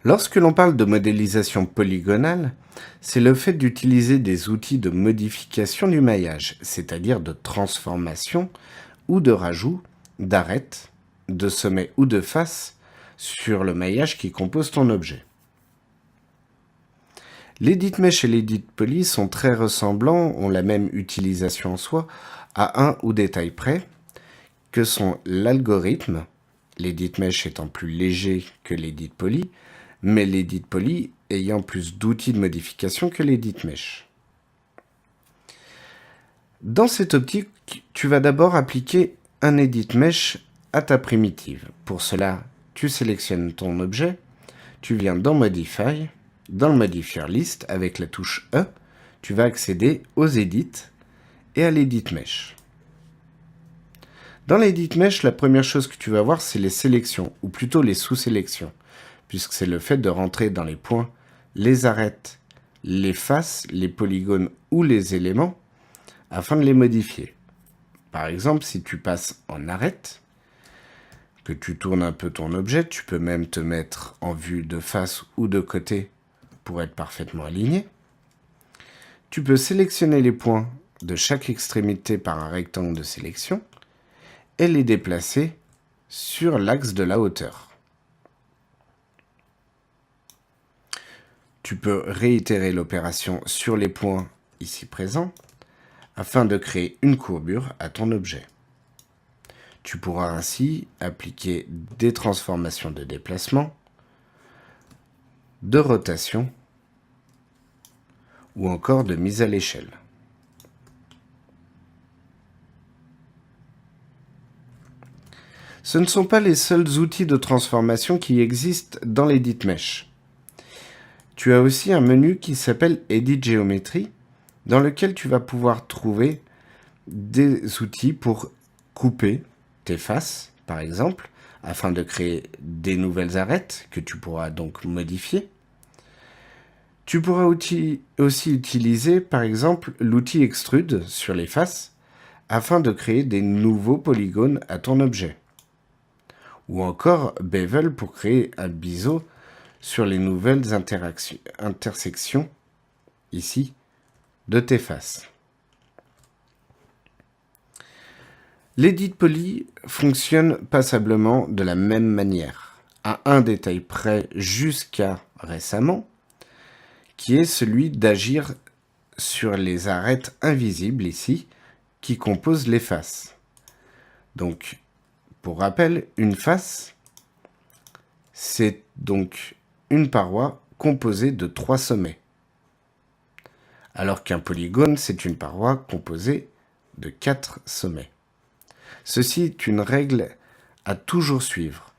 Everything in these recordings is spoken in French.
Lorsque l'on parle de modélisation polygonale, c'est le fait d'utiliser des outils de modification du maillage, c'est-à-dire de transformation ou de rajout d'arêtes, de sommets ou de faces sur le maillage qui compose ton objet. L'edit mesh et l'edit poly sont très ressemblants, ont la même utilisation en soi, à un ou détail près, que sont l'algorithme, l'edit mesh étant plus léger que l'edit poly, mais l'edit poly ayant plus d'outils de modification que l'edit mesh. Dans cette optique, tu vas d'abord appliquer un edit mesh à ta primitive. Pour cela, tu sélectionnes ton objet, tu viens dans Modify, dans le modifier list, avec la touche E, tu vas accéder aux edits et à l'edit mesh. Dans l'edit mesh, la première chose que tu vas voir, c'est les sélections, ou plutôt les sous-sélections, puisque c'est le fait de rentrer dans les points, les arêtes, les faces, les polygones ou les éléments, afin de les modifier. Par exemple, si tu passes en arête, que tu tournes un peu ton objet, tu peux même te mettre en vue de face ou de côté pour être parfaitement aligné. Tu peux sélectionner les points de chaque extrémité par un rectangle de sélection et les déplacer sur l'axe de la hauteur. Tu peux réitérer l'opération sur les points ici présents afin de créer une courbure à ton objet. Tu pourras ainsi appliquer des transformations de déplacement, de rotation ou encore de mise à l'échelle. Ce ne sont pas les seuls outils de transformation qui existent dans l'Edit Mesh. Tu as aussi un menu qui s'appelle Edit Geometry, dans lequel tu vas pouvoir trouver des outils pour couper tes faces, par exemple, afin de créer des nouvelles arêtes que tu pourras donc modifier. Tu pourras aussi utiliser, par exemple, l'outil Extrude sur les faces, afin de créer des nouveaux polygones à ton objet. Ou encore Bevel pour créer un biseau sur les nouvelles intersections, ici, de tes faces. L'Edit Poly fonctionne passablement de la même manière, à un détail près jusqu'à récemment, qui est celui d'agir sur les arêtes invisibles ici, qui composent les faces. Donc, pour rappel, une face, c'est donc une paroi composée de 3 sommets, alors qu'un polygone, c'est une paroi composée de 4 sommets. Ceci est une règle à toujours suivre.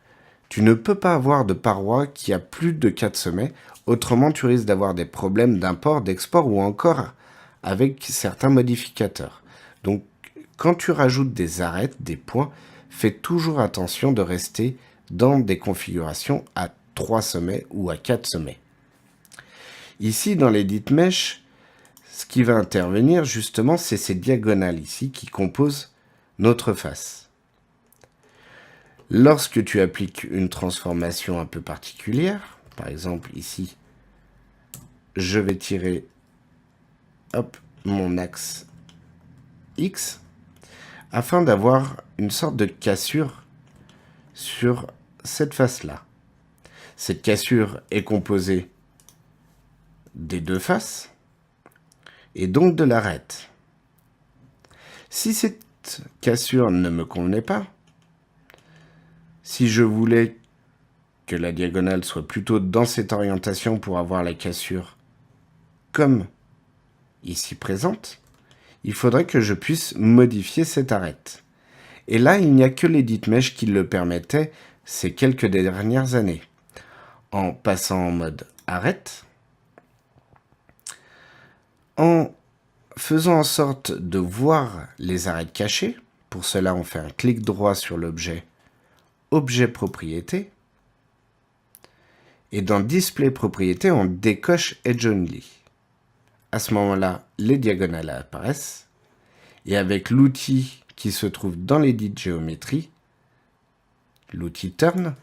Tu ne peux pas avoir de paroi qui a plus de 4 sommets, autrement tu risques d'avoir des problèmes d'import, d'export ou encore avec certains modificateurs. Donc, quand tu rajoutes des arêtes, des points, fais toujours attention de rester dans des configurations à 3 sommets ou à 4 sommets. Ici, dans l'Edit Mesh, ce qui va intervenir justement, c'est ces diagonales ici qui composent notre face. Lorsque tu appliques une transformation un peu particulière, par exemple ici, je vais tirer mon axe X afin d'avoir une sorte de cassure sur cette face-là. Cette cassure est composée des deux faces et donc de l'arête. Si cette cassure ne me convenait pas, si je voulais que la diagonale soit plutôt dans cette orientation pour avoir la cassure comme ici présente, il faudrait que je puisse modifier cette arête. Et là, il n'y a que l'Edit Mesh qui le permettait ces quelques dernières années. En passant en mode arête, en faisant en sorte de voir les arêtes cachées. Pour cela, on fait un clic droit sur l'objet Objet propriété. Et dans Display propriété, on décoche Edge Only. À ce moment-là, les diagonales apparaissent. Et avec l'outil qui se trouve dans l'Edit Geometry, l'outil Turn,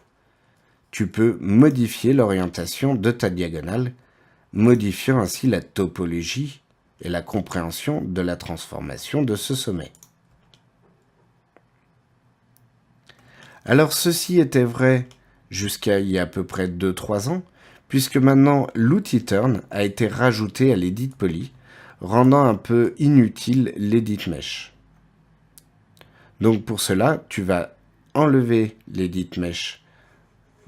tu peux modifier l'orientation de ta diagonale, modifiant ainsi la topologie et la compréhension de la transformation de ce sommet. Alors ceci était vrai jusqu'à il y a à peu près 2-3 ans, puisque maintenant l'outil Turn a été rajouté à l'Edit Poly, rendant un peu inutile l'Edit Mesh. Donc pour cela, tu vas enlever l'Edit Mesh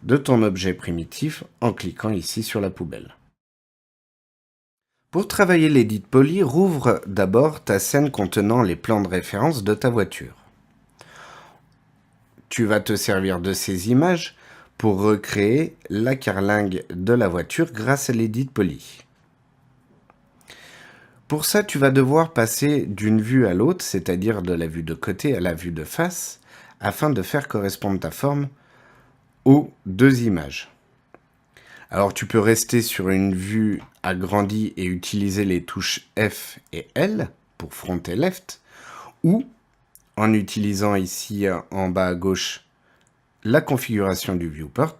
de ton objet primitif en cliquant ici sur la poubelle. Pour travailler l'Edit Poly, rouvre d'abord ta scène contenant les plans de référence de ta voiture. Tu vas te servir de ces images pour recréer la carlingue de la voiture grâce à l'Edit Poly. Pour ça, tu vas devoir passer d'une vue à l'autre, c'est-à-dire de la vue de côté à la vue de face, afin de faire correspondre ta forme aux deux images. Alors tu peux rester sur une vue agrandie et utiliser les touches F et L pour front et left, ou en utilisant ici en bas à gauche la configuration du viewport,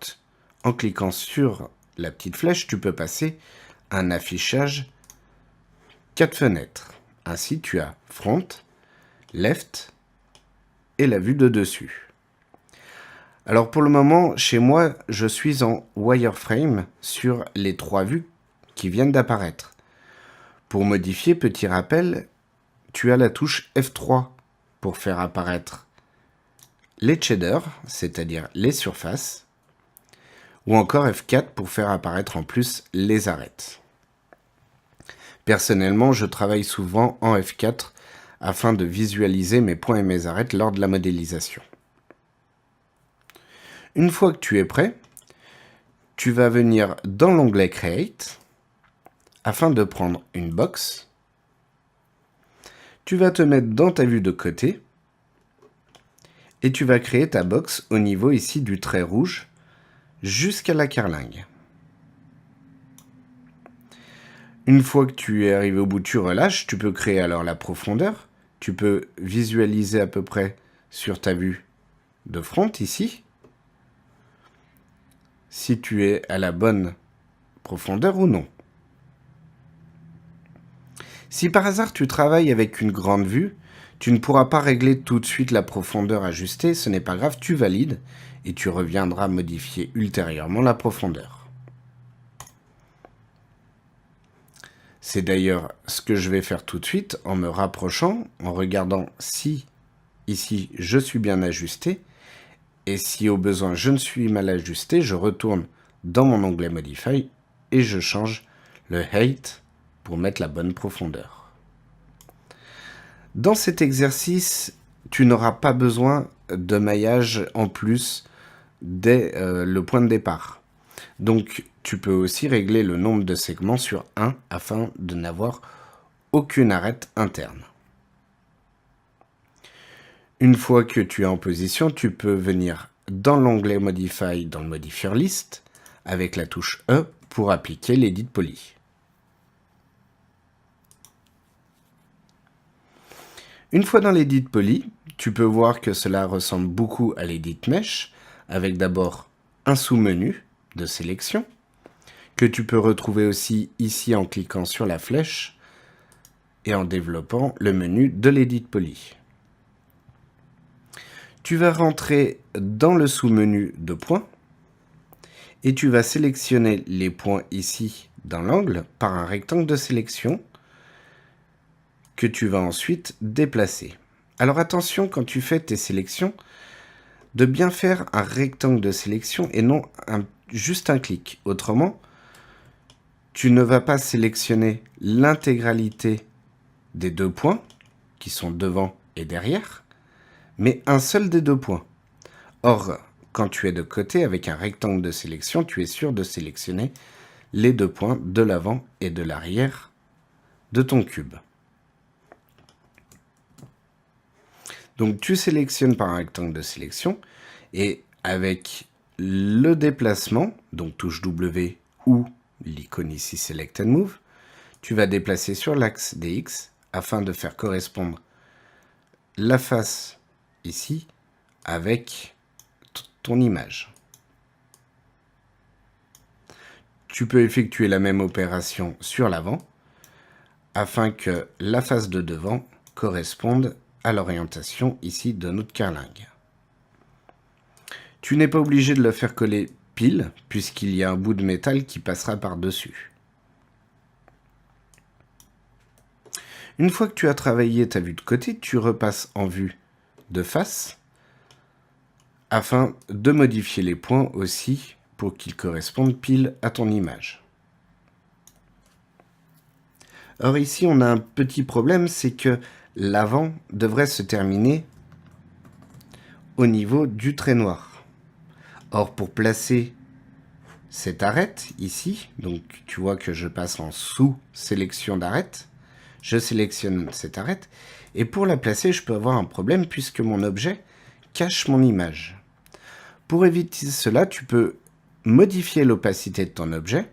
en cliquant sur la petite flèche, tu peux passer à un affichage 4 fenêtres. Ainsi, tu as front, left et la vue de dessus. Alors pour le moment, chez moi, je suis en wireframe sur les 3 vues qui viennent d'apparaître. Pour modifier, petit rappel, tu as la touche F3 pour faire apparaître les shaders, c'est-à-dire les surfaces, ou encore F4 pour faire apparaître en plus les arêtes. Personnellement, je travaille souvent en F4 afin de visualiser mes points et mes arêtes lors de la modélisation. Une fois que tu es prêt, tu vas venir dans l'onglet Create afin de prendre une box. Tu vas te mettre dans ta vue de côté et tu vas créer ta box au niveau ici du trait rouge jusqu'à la carlingue. Une fois que tu es arrivé au bout, tu relâches. Tu peux créer alors la profondeur. Tu peux visualiser à peu près sur ta vue de front ici, si tu es à la bonne profondeur ou non. Si par hasard tu travailles avec une grande vue, tu ne pourras pas régler tout de suite la profondeur ajustée, ce n'est pas grave, tu valides et tu reviendras modifier ultérieurement la profondeur. C'est d'ailleurs ce que je vais faire tout de suite en me rapprochant, en regardant si ici je suis bien ajusté et si au besoin je ne suis mal ajusté, je retourne dans mon onglet Modify et je change le Height pour mettre la bonne profondeur. Dans cet exercice, tu n'auras pas besoin de maillage en plus dès le point de départ. Donc, tu peux aussi régler le nombre de segments sur 1 afin de n'avoir aucune arête interne. Une fois que tu es en position, tu peux venir dans l'onglet Modify dans le modifier liste avec la touche E pour appliquer l'Edit Poly. Une fois dans l'Edit Poly, tu peux voir que cela ressemble beaucoup à l'Edit Mesh avec d'abord un sous-menu de sélection que tu peux retrouver aussi ici en cliquant sur la flèche et en développant le menu de l'Edit Poly. Tu vas rentrer dans le sous-menu de points et tu vas sélectionner les points ici dans l'angle par un rectangle de sélection que tu vas ensuite déplacer. Alors attention quand tu fais tes sélections de bien faire un rectangle de sélection et non juste un clic. Autrement, tu ne vas pas sélectionner l'intégralité des 2 points qui sont devant et derrière, mais un seul des 2 points. Or, quand tu es de côté avec un rectangle de sélection, tu es sûr de sélectionner les 2 points de l'avant et de l'arrière de ton cube. Donc tu sélectionnes par un rectangle de sélection et avec le déplacement, donc touche W ou l'icône ici Select and Move, tu vas déplacer sur l'axe des X afin de faire correspondre la face ici avec ton image. Tu peux effectuer la même opération sur l'avant afin que la face de devant corresponde à l'orientation ici de notre carlingue. Tu n'es pas obligé de le faire coller pile puisqu'il y a un bout de métal qui passera par-dessus. Une fois que tu as travaillé ta vue de côté, tu repasses en vue de face afin de modifier les points aussi pour qu'ils correspondent pile à ton image. Or ici, on a un petit problème, c'est que l'avant devrait se terminer au niveau du trait noir. Or, pour placer cette arête ici, donc tu vois que je passe en sous-sélection d'arête, je sélectionne cette arête, et pour la placer, je peux avoir un problème puisque mon objet cache mon image. Pour éviter cela, tu peux modifier l'opacité de ton objet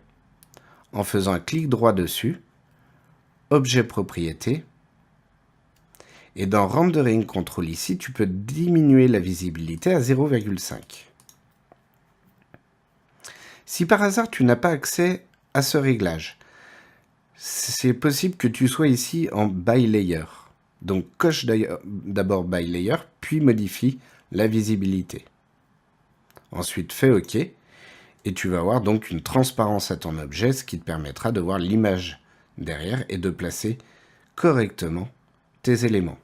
en faisant un clic droit dessus, objet propriété, et dans Rendering Control ici, tu peux diminuer la visibilité à 0,5. Si par hasard tu n'as pas accès à ce réglage, c'est possible que tu sois ici en By Layer. Donc coche d'abord By Layer, puis modifie la visibilité. Ensuite fais OK, et tu vas avoir donc une transparence à ton objet, ce qui te permettra de voir l'image derrière et de placer correctement tes éléments.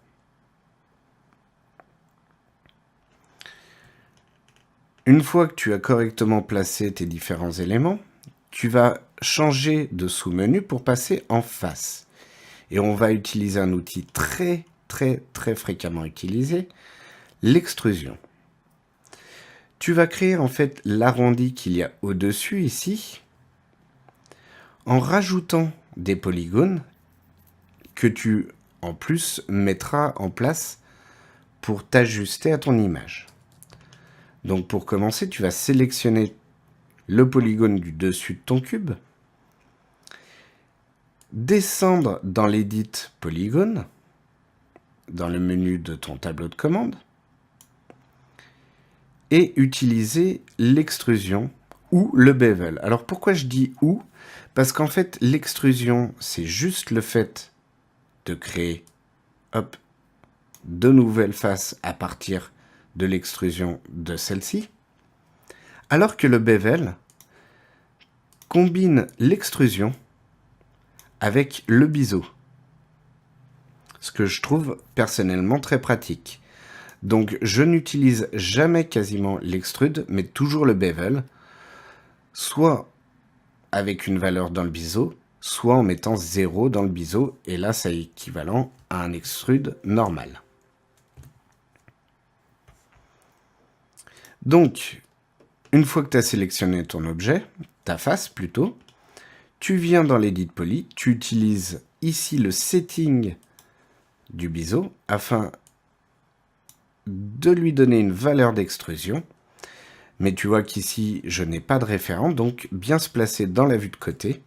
Une fois que tu as correctement placé tes différents éléments, tu vas changer de sous-menu pour passer en face. Et on va utiliser un outil très fréquemment utilisé, l'extrusion. Tu vas créer en fait l'arrondi qu'il y a au-dessus ici, en rajoutant des polygones que tu en plus mettras en place pour t'ajuster à ton image. Donc pour commencer, tu vas sélectionner le polygone du dessus de ton cube, descendre dans l'Edit Polygone, dans le menu de ton tableau de commande, et utiliser l'extrusion ou le bevel. Alors pourquoi je dis « ou » ? Parce qu'en fait, l'extrusion, c'est juste le fait de créer de nouvelles faces à partir de l'extrusion de celle-ci, alors que le bevel combine l'extrusion avec le biseau, ce que je trouve personnellement très pratique. Donc je n'utilise jamais quasiment l'extrude, mais toujours le bevel, soit avec une valeur dans le biseau, soit en mettant 0 dans le biseau, et là c'est équivalent à un extrude normal. Donc, une fois que tu as sélectionné ton objet, ta face plutôt, tu viens dans l'Edit Poly, tu utilises ici le setting du biseau afin de lui donner une valeur d'extrusion. Mais tu vois qu'ici, je n'ai pas de référent, donc bien se placer dans la vue de côté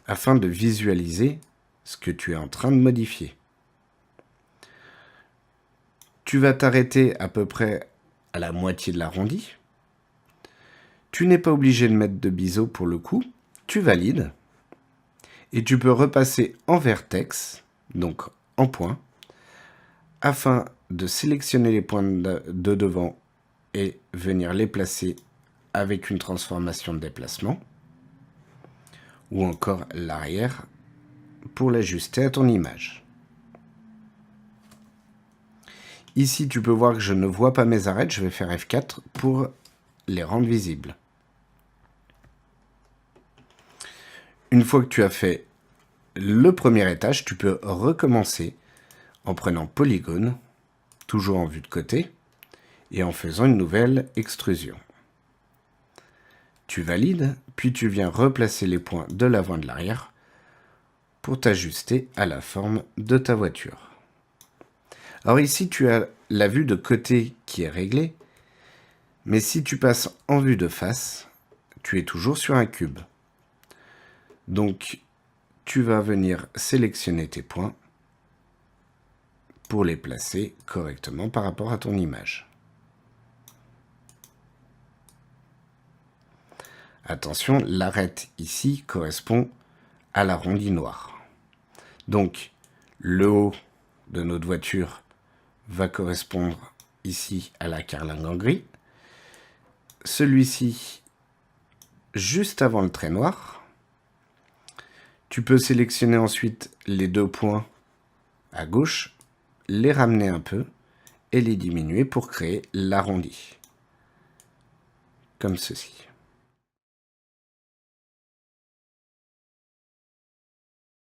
afin de visualiser ce que tu es en train de modifier. Tu vas t'arrêter à peu près à la moitié de l'arrondi. Tu n'es pas obligé de mettre de biseau pour le coup. Tu valides. Et tu peux repasser en vertex, donc en point, afin de sélectionner les points de devant et venir les placer avec une transformation de déplacement, ou encore l'arrière pour l'ajuster à ton image. Ici, tu peux voir que je ne vois pas mes arêtes, je vais faire F4 pour les rendre visibles. Une fois que tu as fait le premier étage, tu peux recommencer en prenant polygone, toujours en vue de côté, et en faisant une nouvelle extrusion. Tu valides, puis tu viens replacer les points de l'avant et de l'arrière pour t'ajuster à la forme de ta voiture. Alors ici, tu as la vue de côté qui est réglée, mais si tu passes en vue de face, tu es toujours sur un cube. Donc, tu vas venir sélectionner tes points pour les placer correctement par rapport à ton image. Attention, l'arête ici correspond à l'arrondi noir. Donc, le haut de notre voiture va correspondre ici à la carlingue en gris. Celui-ci, juste avant le trait noir. Tu peux sélectionner ensuite les 2 points à gauche, les ramener un peu et les diminuer pour créer l'arrondi. Comme ceci.